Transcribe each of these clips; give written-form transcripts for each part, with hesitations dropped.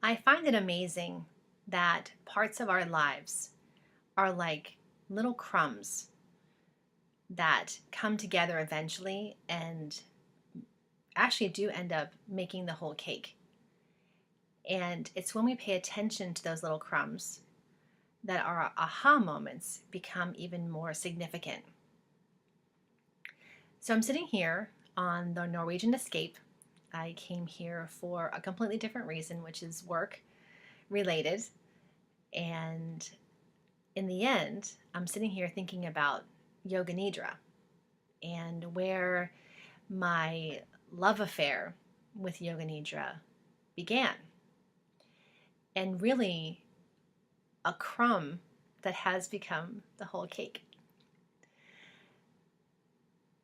I find it amazing that parts of our lives are like little crumbs that come together eventually and actually do end up making the whole cake. And it's when we pay attention to those little crumbs that our aha moments become even more significant. So I'm sitting here on the Norwegian Escape. I came here for a completely different reason, which is work related. And in the end, I'm sitting here thinking about Yoga Nidra and where my love affair with Yoga Nidra began. And really, a crumb that has become the whole cake.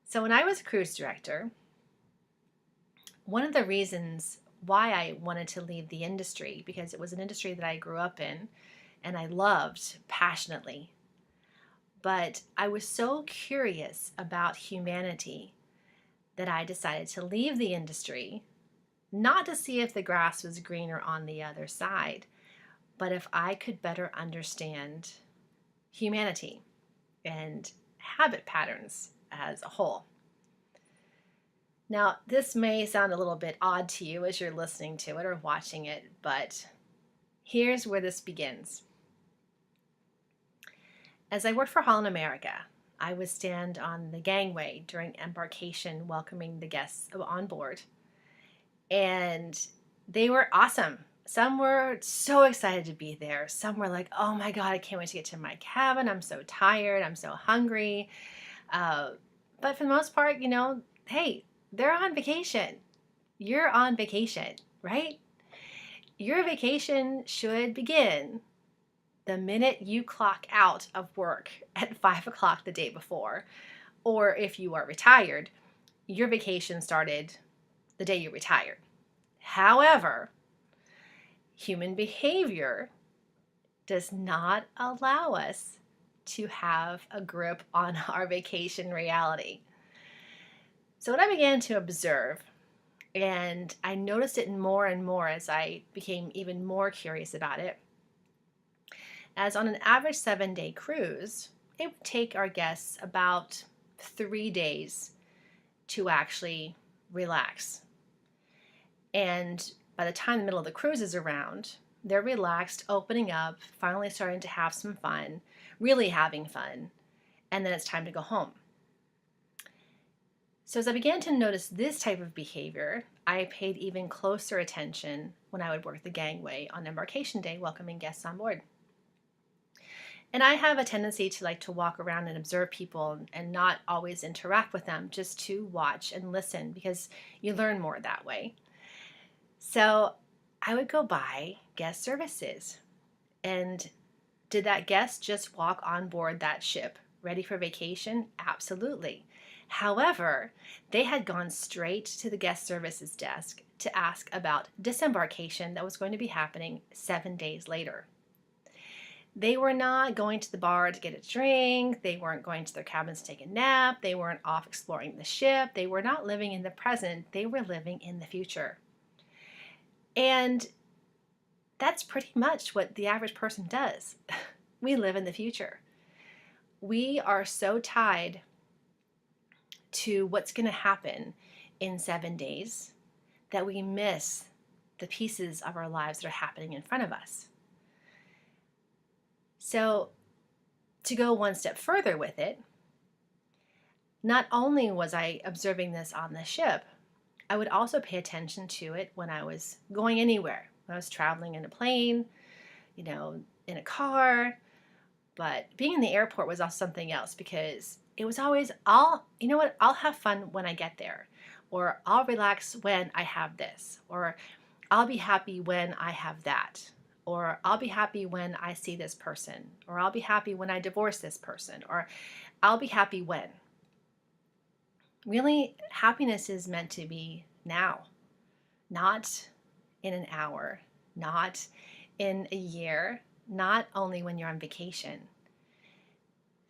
So, when I was cruise director, one of the reasons why I wanted to leave the industry, because it was an industry that I grew up in and I loved passionately, but I was so curious about humanity that I decided to leave the industry, not to see if the grass was greener on the other side, but if I could better understand humanity and habit patterns as a whole. Now, this may sound a little bit odd to you as you're listening to it or watching it, but here's where this begins. As I worked for Holland America, I would stand on the gangway during embarkation welcoming the guests on board, and they were awesome. Some were so excited to be there. Some were like, oh my God, I can't wait to get to my cabin. I'm so tired. I'm so hungry. But for the most part, hey, they're on vacation. You're on vacation, right? Your vacation should begin the minute you clock out of work at 5 o'clock the day before. Or if you are retired, your vacation started the day you retired. However, human behavior does not allow us to have a grip on our vacation reality. So what I began to observe, and I noticed it more and more as I became even more curious about it, as on an average 7-day cruise, it would take our guests about 3 days to actually relax. And by the time the middle of the cruise is around, they're relaxed, opening up, finally starting to have some fun, really having fun, and then it's time to go home. So as I began to notice this type of behavior, I paid even closer attention when I would work the gangway on embarkation day welcoming guests on board. And I have a tendency to like to walk around and observe people and not always interact with them, just to watch and listen, because you learn more that way. So I would go by guest services. And did that guest just walk on board that ship ready for vacation? Absolutely. However, they had gone straight to the guest services desk to ask about disembarkation that was going to be happening 7 days later. They were not going to the bar to get a drink. They weren't going to their cabins to take a nap. They weren't off exploring the ship. They were not living in the present. They were living in the future. And that's pretty much what the average person does. We live in the future. We are so tied to what's going to happen in 7 days that we miss the pieces of our lives that are happening in front of us. So to go one step further with it, not only was I observing this on the ship, I would also pay attention to it when I was going anywhere. When I was traveling in a plane, in a car. But being in the airport was also something else, because it was always, I'll have fun when I get there. Or I'll relax when I have this. Or I'll be happy when I have that. Or I'll be happy when I see this person. Or I'll be happy when I divorce this person. Or I'll be happy when. Really, happiness is meant to be now, not in an hour, not in a year, not only when you're on vacation.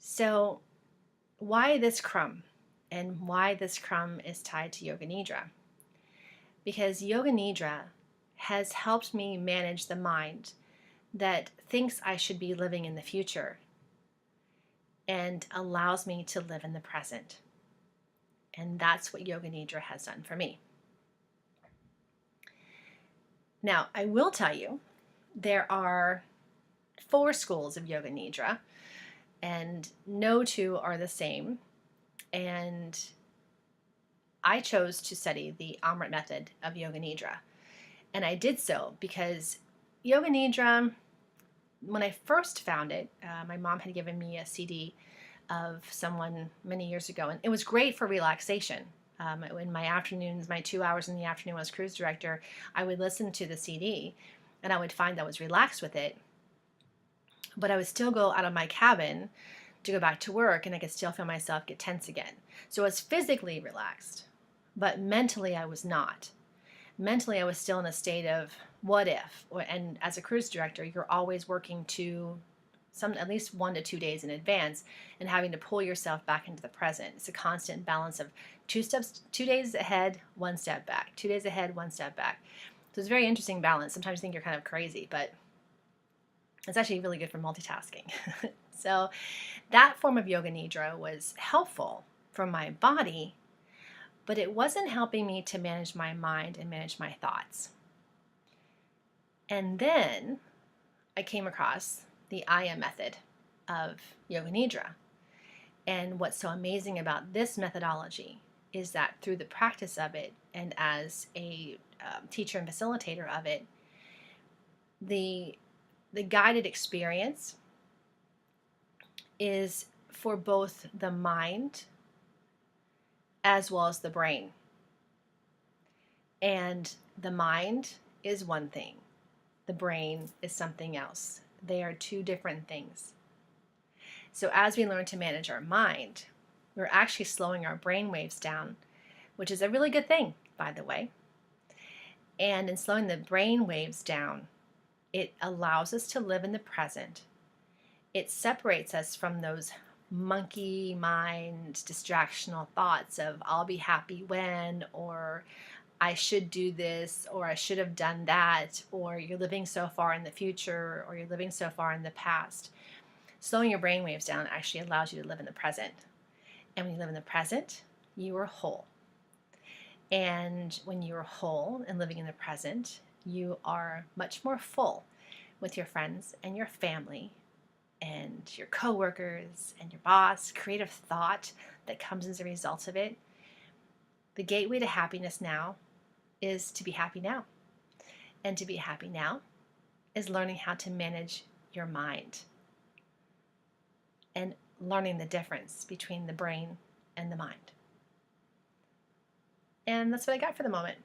So why this crumb? And why this crumb is tied to Yoga Nidra? Because Yoga Nidra has helped me manage the mind that thinks I should be living in the future and allows me to live in the present. And that's what Yoga Nidra has done for me. Now, I will tell you, there are 4 schools of Yoga Nidra, and no 2 are the same. And I chose to study the Amrit method of Yoga Nidra. And I did so because Yoga Nidra, when I first found it, my mom had given me a CD of someone many years ago, and it was great for relaxation. In my afternoons, my 2 hours in the afternoon as cruise director, I would listen to the CD, and I would find I was relaxed with it. But I would still go out of my cabin to go back to work, and I could still feel myself get tense again. So I was physically relaxed, but mentally I was not. Mentally I was still in a state of what if, and as a cruise director, you're always working to at least 1 to 2 days in advance and having to pull yourself back into the present. It's a constant balance of 2 days ahead, 1 step back, 2 days ahead, 1 step back. So it's a very interesting balance. Sometimes you think you're kind of crazy, but it's actually really good for multitasking. So that form of Yoga Nidra was helpful for my body, but it wasn't helping me to manage my mind and manage my thoughts. And then I came across the Aya method of Yoga Nidra. And what's so amazing about this methodology is that through the practice of it, and as a teacher and facilitator of it, the guided experience is for both the mind as well as the brain. And the mind is one thing. The brain is something else. They are 2 different things. So as we learn to manage our mind, we're actually slowing our brain waves down, which is a really good thing, by the way. And in slowing the brain waves down, it allows us to live in the present. It separates us from those monkey mind distractional thoughts of I'll be happy when, or I should do this, or I should have done that, or you're living so far in the future, or you're living so far in the past. Slowing your brain waves down actually allows you to live in the present. And when you live in the present, you are whole. And when you are whole and living in the present, you are much more full with your friends and your family and your coworkers and your boss, creative thought that comes as a result of it. The gateway to happiness now is to be happy now. And to be happy now is learning how to manage your mind and learning the difference between the brain and the mind. And that's what I got for the moment.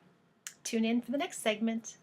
Tune in for the next segment.